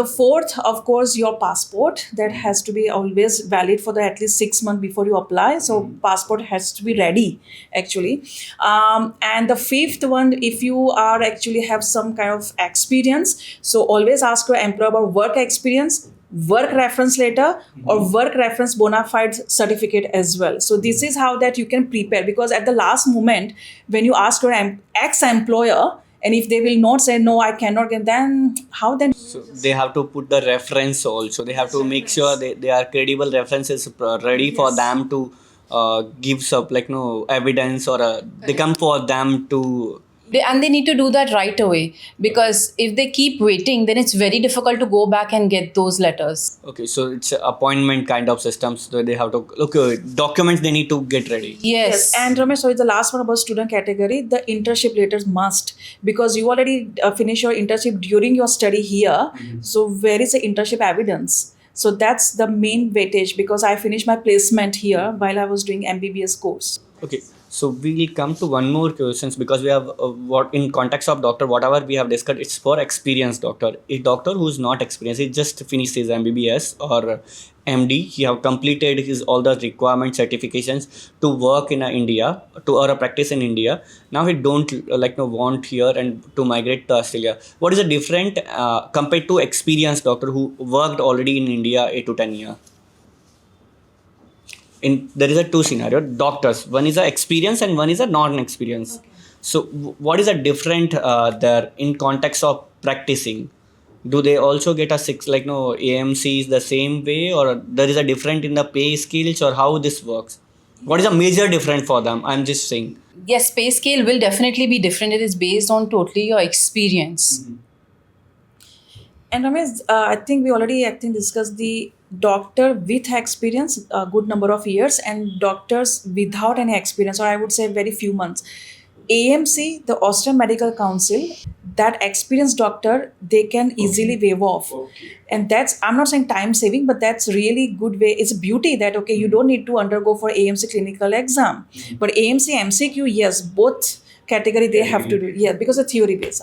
The fourth, of course, your passport, that has to be always valid for the at least 6 months before you apply. So passport has to be ready actually. And the fifth one, if you are actually have some kind of experience, so always ask your employer about work experience, work reference letter, or work reference bona fide certificate as well. So this is how that you can prepare, because at the last moment when you ask your ex-employer, and if they will not say no, I cannot get, then how then? So they have to put the reference also. They have to make sure they are credible references ready for them to give some like no evidence, or they come for them to. And they need to do that right away, because if they keep waiting, then it's very difficult to go back and get those letters. Okay, so it's a appointment kind of systems. So they have to look documents they need to get ready. Yes. And Ramesh, so the last one about student category, the internship letters must, because you already finish your internship during your study here. So where is the internship evidence? So that's the main weightage, because I finished my placement here while I was doing MBBS course. Okay, so we will come to one more questions, because we have what in context of doctor, whatever we have discussed, it's for experienced doctor. A doctor who is not experienced, he just finished his MBBS or MD, he have completed his all the requirement certifications to work in India, to or a practice in India. Now he don't want here and to migrate to Australia. What is the different compared to experienced doctor who worked already in India 8 to 10 years? There is a two scenario doctors, one is a experience and one is a non-experience. So what is a different there in context of practicing? Do they also get a AMC is the same way, or there is a different in the pay scales, or how this works? What is a major difference for them? I'm just saying. Yes, pay scale will definitely be different. It is based on totally your experience. And Ramesh, I think we already discussed the doctor with experience, a good number of years, and doctors without any experience, or I would say very few months. AMC, the Austrian Medical Council, that experienced doctor, they can easily waive off. And that's, I'm not saying time saving, but that's really good way. It's a beauty that, okay, you don't need to undergo for AMC clinical exam. But AMC, MCQ, yes, both category they have to do, because of theory base.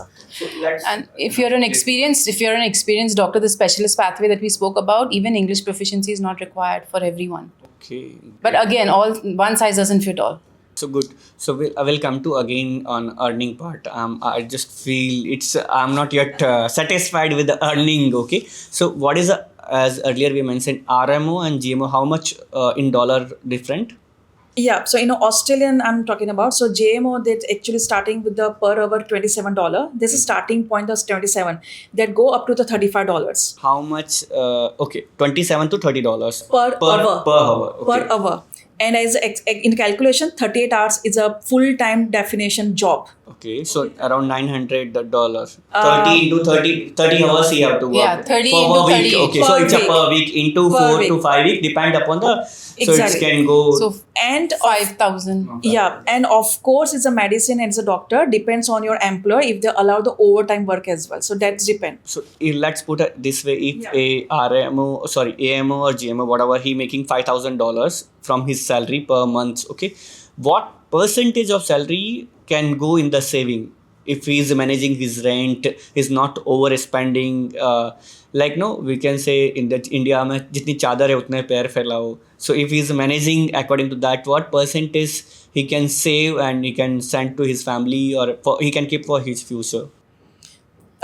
And if you're an experienced doctor, the specialist pathway that we spoke about, even English proficiency is not required for everyone. Okay. But again, one size doesn't fit all. So good. So I will come to again on earning part. I just feel I'm not yet satisfied with the earning. Okay. So what is as earlier we mentioned, RMO and GMO, how much in dollar different? Yeah, so Australian I'm talking about. So JMO, that's actually starting with the per hour $27. This is starting point of 27. That go up to the $35. How much? Okay, $27 to $30 per hour. Per hour. Okay. Per hour. And as in calculation, 38 hours is a full-time definition job. Okay, so around $900. 30 into 30 hours you have to work. Yeah, 30 per into week. 30. Okay, so it's a per week into Per 4 week. to 5 weeks, depend upon the. So Exactly. it can go. So And 5,000. yeah, and of course, it's a medicine and it's a doctor. Depends on your employer if they allow the overtime work as well. So that's depend. So let's put it this way: if AMO or GMO, whatever, he making $5,000 from his salary per month. Okay, what percentage of salary can go in the saving? If he is managing his rent, he's not overspending. We can say in the India में जितनी चादर है उतने पैर फैलाओ. So if he's managing according to that, what percentage he can save and he can send to his family, or he can keep for his future?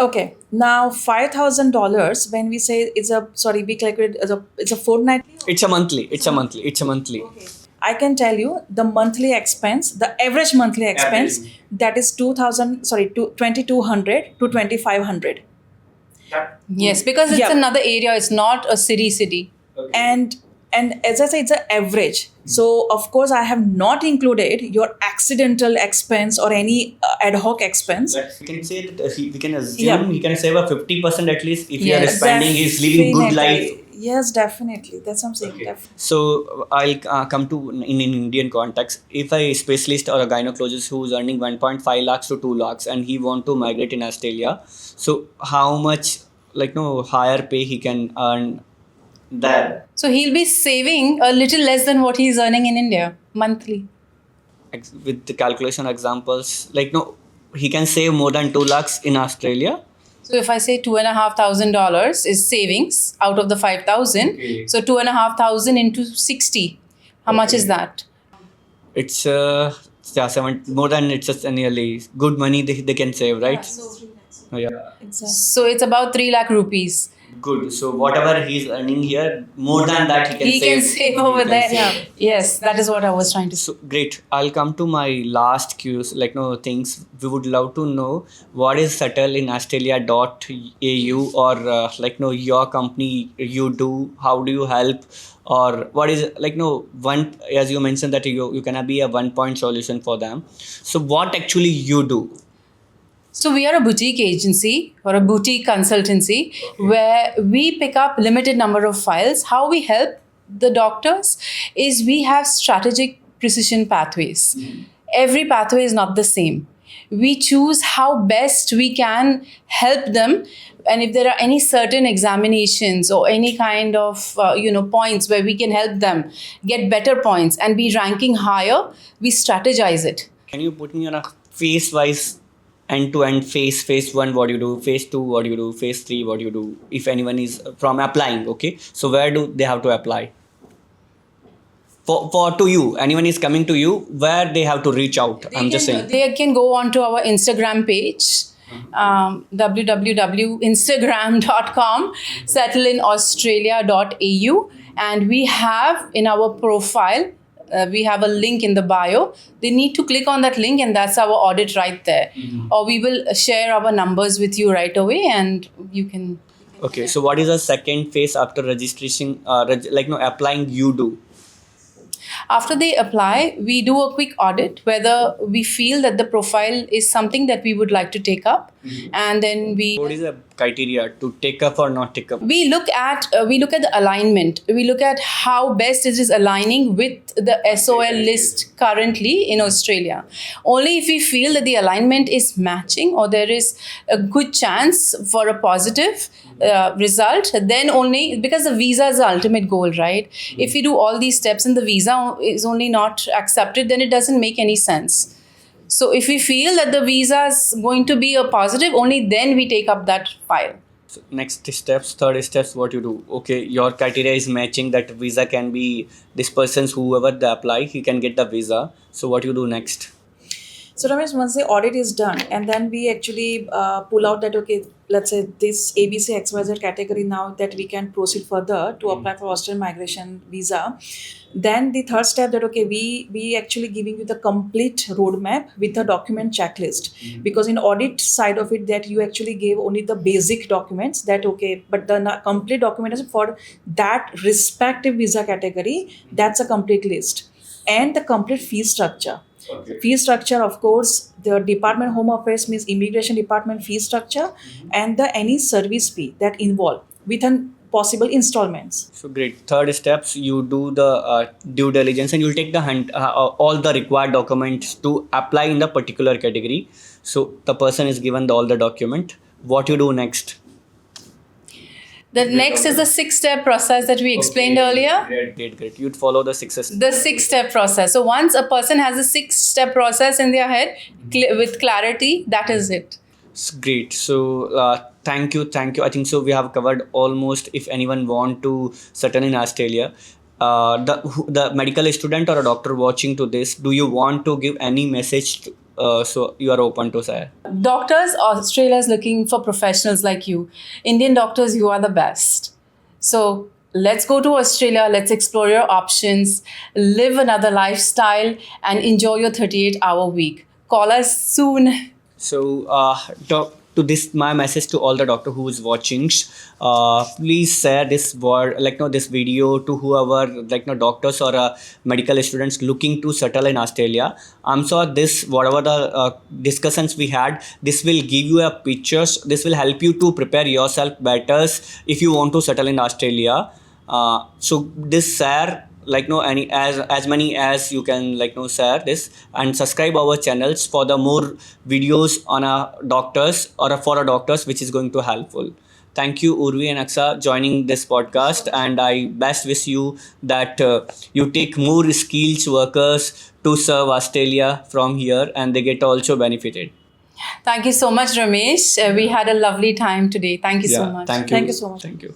Okay, now $5,000 when we say we calculate it's a fortnightly. It's a monthly. Okay. I can tell you the monthly expense, the average monthly expense, that is 2,200 to 2,500. Yes, because it's another area. It's not a city. And as I say, it's an average. So of course I have not included your accidental expense or any ad hoc expense. We can say that we can assume he can save a 50% at least if he is Yes. spending, he's living good life. Yes, definitely. That's what I'm saying. Okay. Definitely. So I'll come to in Indian context. If a specialist or a gynecologist who is earning 1.5 lakhs to 2 lakhs and he want to migrate in Australia, so how much higher pay he can earn there. So he'll be saving a little less than what he's earning in India monthly. With the calculation examples, like no, he can save more than 2 lakhs in Australia. So if I say $2,500 is savings out of the 5,000, Okay. so 2,500 into 60, how much is that? It's yeah, more than it's just nearly good money they can save, right? Oh, yeah. Exactly. So it's about 3 lakh rupees. Good. So whatever he's earning here, more than that he can He save. can save over he can there. save. Yes, that is what I was trying to say. So great. I'll come to my last cues, like no things we would love to know. What is settle in Australia.au or like no your company you do? How do you help? Or what is like no one, as you mentioned that you can be a 1 point solution for them. So what actually you do? So we are a boutique agency or a boutique consultancy where we pick up limited number of files. How we help the doctors is we have strategic precision pathways. Every pathway is not the same. We choose how best we can help them, and if there are any certain examinations or any kind of points where we can help them get better points and be ranking higher, we strategize it. Can you put me on a phase wise end to end phase 1 what you do, phase 2 what you do, phase 3 what you do, if anyone is from applying? Okay, so where do they have to apply for to you? Anyone is coming to you, where they have to reach out? I'm just saying. They can go on to our Instagram page, www.instagram.com, settlelinaustralia.au, and we have in our profile, we have a link in the bio. They need to click on that link, and that's our audit right there. Or we will share our numbers with you right away, and you can. Okay, so what is the second phase after registration, applying you do? After they apply, we do a quick audit whether we feel that the profile is something that we would like to take up, and then What is the criteria to take up or not take up? we look at the alignment. We look at how best it is aligning with the SOL list currently in Australia. Only if we feel that the alignment is matching or there is a good chance for a positive result, then only, because the visa is the ultimate goal, right? If we do all these steps and the visa is only not accepted, then it doesn't make any sense. So if we feel that the visa is going to be a positive, only then we take up that file. So next steps, third steps, what you do? Okay, your criteria is matching, that visa can be this person's, whoever they apply, he can get the visa. So what you do next? So Ramesh, once the audit is done, and then we actually pull out that, okay, let's say this ABC XYZ category now that we can proceed further to apply for Australian migration visa. Then the third step that, okay, we actually giving you the complete roadmap with a document checklist, because in audit side of it that you actually gave only the basic documents that, okay, but the complete documentation for that respective visa category, that's a complete list, and the complete fee structure. Okay. Fee structure, of course, the Department Home Affairs means Immigration Department fee structure, and the any service fee that involve with an possible installments. So great. Third steps, you do the due diligence and you'll take the all the required documents to apply in the particular category. So the person is given all the document. What you do next? The next is the 6-step process that we explained earlier. Great. You'd follow the 6 steps. The 6-step process. So once a person has a 6-step process in their head with clarity, that is it. It's great. So thank you. I think so we have covered almost. If anyone want to settle in Australia, the medical student or a doctor watching to this, do you want to give any message to, so you are open to say? Doctors, Australia is looking for professionals like you. Indian doctors, you are the best. So let's go to Australia. Let's explore your options, live another lifestyle, and enjoy your 38-hour week. Call us soon. So to this, my message to all the doctor who is watching, please share this word, this video to whoever, doctors or medical students looking to settle in Australia. I'm sure this, whatever the discussions we had, this will give you a pictures. This will help you to prepare yourself better if you want to settle in Australia. So this share, any as many as you can share this, and subscribe our channels for the more videos on doctors or for doctors, which is going to helpful. Thank you, Urvi and Aksha, joining this podcast. And I best wish you that you take more skilled workers to serve Australia from here, and they get also benefited. Thank you so much, Ramesh. We had a lovely time today. Thank you so much. Thank you. Thank you so much. Thank you.